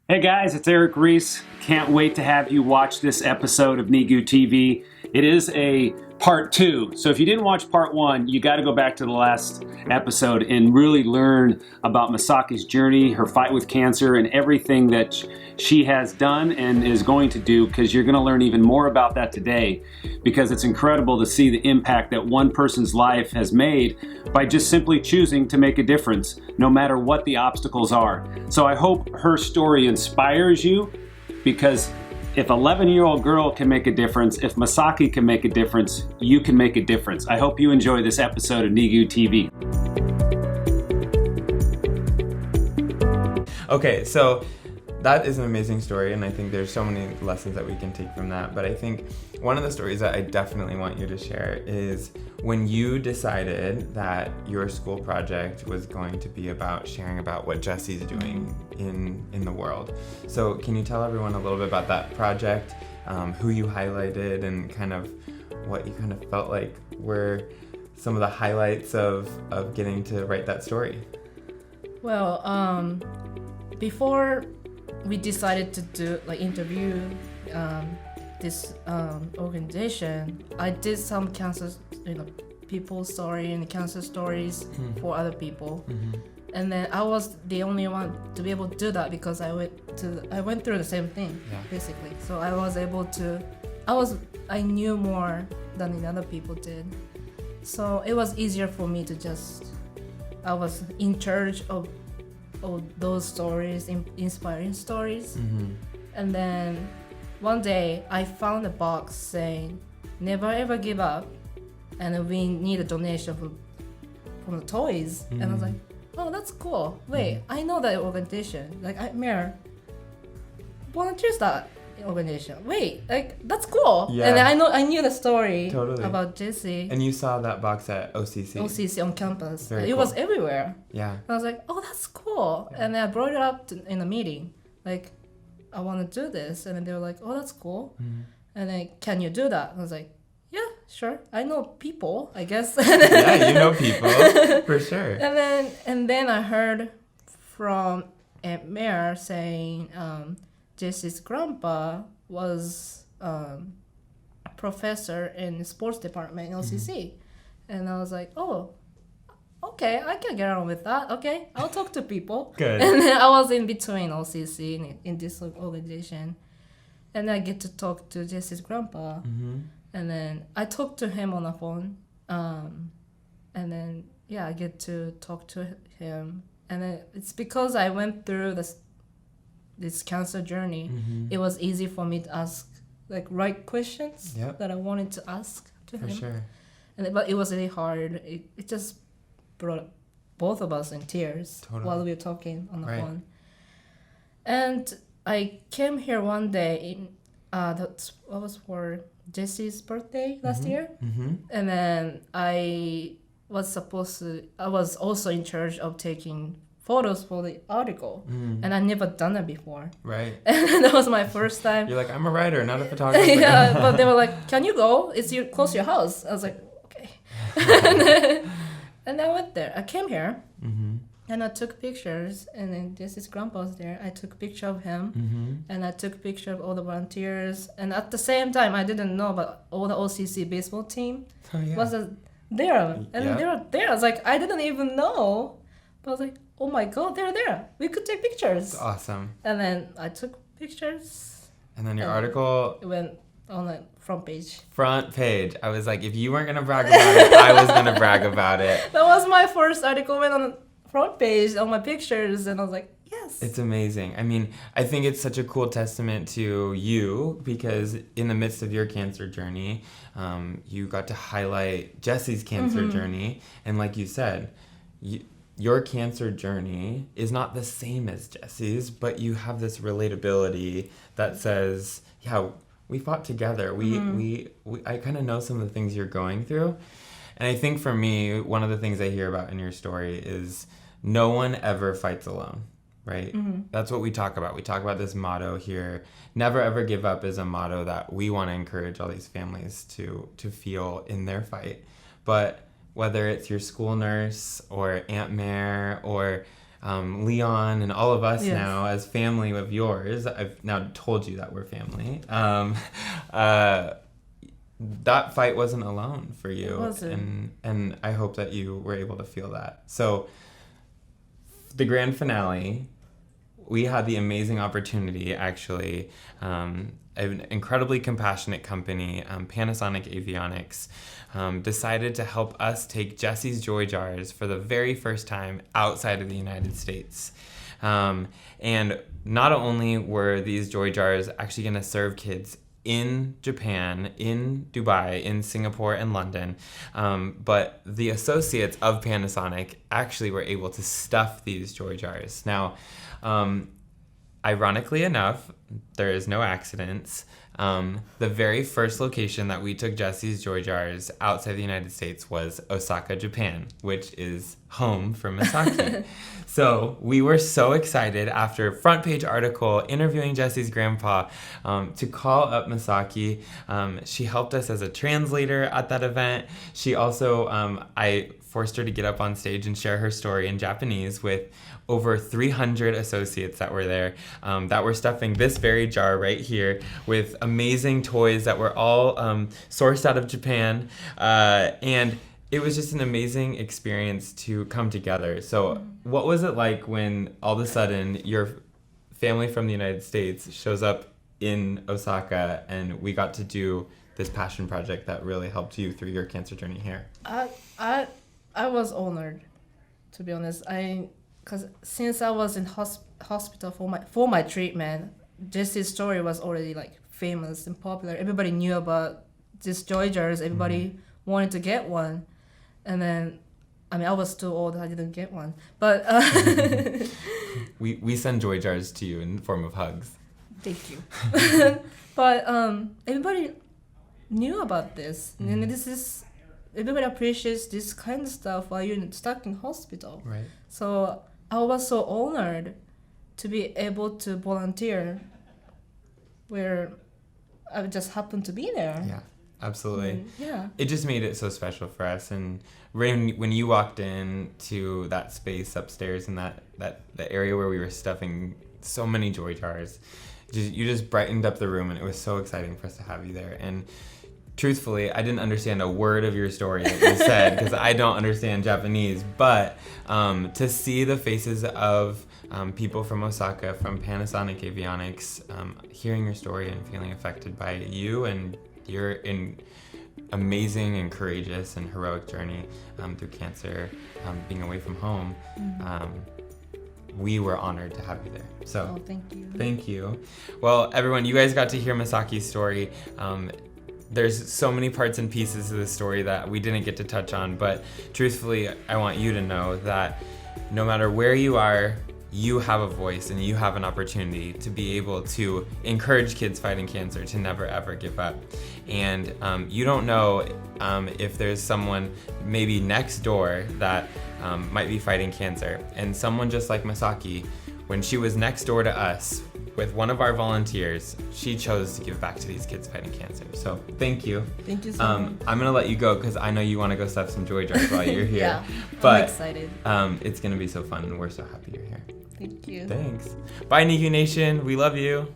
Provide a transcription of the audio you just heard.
Hey guys, it's Eric Reese. Can't wait to have you watch this episode of NEGU TV. It is a part 2. So if you didn't watch part 1, you got to go back to the last episode and really learn about Misaki's journey, her fight with cancer, and everything that she has done and is going to do, because you're going to learn even more about that today, because it's incredible to see the impact that one person's life has made by just simply choosing to make a difference, no matter what the obstacles are. So I hope her story inspires you, because if an 11-year-old girl can make a difference, if Misaki can make a difference, you can make a difference. I hope you enjoy this episode of NEGU TV. Okay, so that is an amazing story, and I think there's so many lessons that we can take from that. But I think one of the stories that I definitely want you to share is when you decided that your school project was going to be about sharing about what Jessie's doing in the world. So can you tell everyone a little bit about that project, who you highlighted, and kind of what you kind of felt like were some of the highlights of getting to write that story? Well, before we decided to do interview this organization, I did some cancer, people's story and cancer stories for other people, and then I was the only one to be able to do that because I went through the same thing, basically. So I was able to, I knew more than the other people did, so it was easier for me to I was in charge of those stories, inspiring stories. And then one day I found a box saying never ever give up, and we need a donation from the toys. And I was like, oh, that's cool. Wait, I know that organization, Mayor volunteers that organization. Wait, that's cool. Yeah. And I knew the story about Jessie. And you saw that box at OCC on campus. Very it cool. was everywhere. Yeah. And I was like, oh, that's cool. Yeah. And then I brought it up in a meeting. I want to do this. And then they were like, oh, that's cool. And then, can you do that? And I was like, yeah, sure. I know people, I guess. Yeah, you know people, for sure. And then I heard from Aunt Mare saying Jessie's grandpa was a professor in the sports department in OCC. And I was like, oh, okay, I can get on with that. Okay, I'll talk to people. Good. And then I was in between OCC in this organization. And I get to talk to Jessie's grandpa. And then I talked to him on the phone. And then, I get to talk to him. And then it's because I went through this cancer journey. It was easy for me to ask right questions that I wanted to ask to him. For sure. But it was really hard. It just brought both of us in tears while we were talking on the phone. And I came here one day that was for Jessie's birthday last year. And then I was also in charge of taking photos for the article, and I never done it before. Right. And that was my first time. You're like, I'm a writer, not a photographer. Yeah, but they were like, can you go? It's close to your house. I was like, okay. And I went there. I came here, and I took pictures, and then Jessie's grandpa was there. I took a picture of him, and I took a picture of all the volunteers. And at the same time, I didn't know about all the OCC baseball team was there. And they were there. I was like, I didn't even know. But I was like, oh my God, they're there. We could take pictures. That's awesome. And then I took pictures. And then your article went on the front page. Front page. I was like, if you weren't going to brag about it, I was going to brag about it. That was my first article, went on the front page on my pictures. And I was like, yes. It's amazing. I mean, I think it's such a cool testament to you, because in the midst of your cancer journey, you got to highlight Jessie's cancer journey. And like you said, your cancer journey is not the same as Jessie's, but you have this relatability that says, yeah, we fought together. I kind of know some of the things you're going through. And I think for me, one of the things I hear about in your story is no one ever fights alone, right? That's what we talk about. We talk about this motto here. Never ever give up is a motto that we want to encourage all these families to feel in their fight. But whether it's your school nurse or Aunt Mare or Leon and all of us Yes. now as family of yours, I've now told you that we're family. That fight wasn't alone for you. It wasn't. And I hope that you were able to feel that. So the grand finale, we had the amazing opportunity, actually, an incredibly compassionate company, Panasonic Avionics, decided to help us take Jessie's Joy Jars for the very first time outside of the United States. And not only were these Joy Jars actually going to serve kids in Japan, in Dubai, in Singapore, and London, but the associates of Panasonic actually were able to stuff these Joy Jars. Now, ironically enough, there is no accidents. The very first location that we took Jessie's Joy Jars outside the United States was Osaka, Japan, which is home for Misaki. So we were so excited after a front page article interviewing Jessie's grandpa to call up Misaki. She helped us as a translator at that event. She also, I forced her to get up on stage and share her story in Japanese with over 300 associates that were there, that were stuffing this very jar right here with amazing toys that were all sourced out of Japan. And it was just an amazing experience to come together. So what was it like when all of a sudden your family from the United States shows up in Osaka and we got to do this passion project that really helped you through your cancer journey here? I was honored, to be honest. Because since I was in hospital for my treatment, Jessie's story was already like famous and popular. Everybody knew about these Joy Jars. Everybody wanted to get one. And then, I was too old. I didn't get one. But we send Joy Jars to you in the form of hugs. Thank you. But everybody knew about this. And this is, everybody appreciates this kind of stuff while you're stuck in hospital. Right. So I was so honored to be able to volunteer where I just happened to be there. Yeah, absolutely. Yeah. It just made it so special for us. And when you walked into that space upstairs in the area where we were stuffing so many Joy Jars, you just brightened up the room, and it was so exciting for us to have you there. And truthfully, I didn't understand a word of your story that you said because I don't understand Japanese, but to see the faces of people from Osaka, from Panasonic Avionics, hearing your story and feeling affected by you and your amazing and courageous and heroic journey through cancer, being away from home, we were honored to have you there. So, thank you. Thank you. Well, everyone, you guys got to hear Misaki's story. There's so many parts and pieces of the story that we didn't get to touch on, but truthfully, I want you to know that no matter where you are, you have a voice and you have an opportunity to be able to encourage kids fighting cancer to never ever give up. And you don't know if there's someone maybe next door that might be fighting cancer. And someone just like Misaki, when she was next door to us with one of our volunteers, she chose to give back to these kids fighting cancer. So thank you. Thank you so much. I'm gonna let you go because I know you want to go stuff some Joy Jars while you're here. Yeah, but I'm excited. It's gonna be so fun, and we're so happy you're here. Thank you. Thanks. Bye, NEGU Nation. We love you.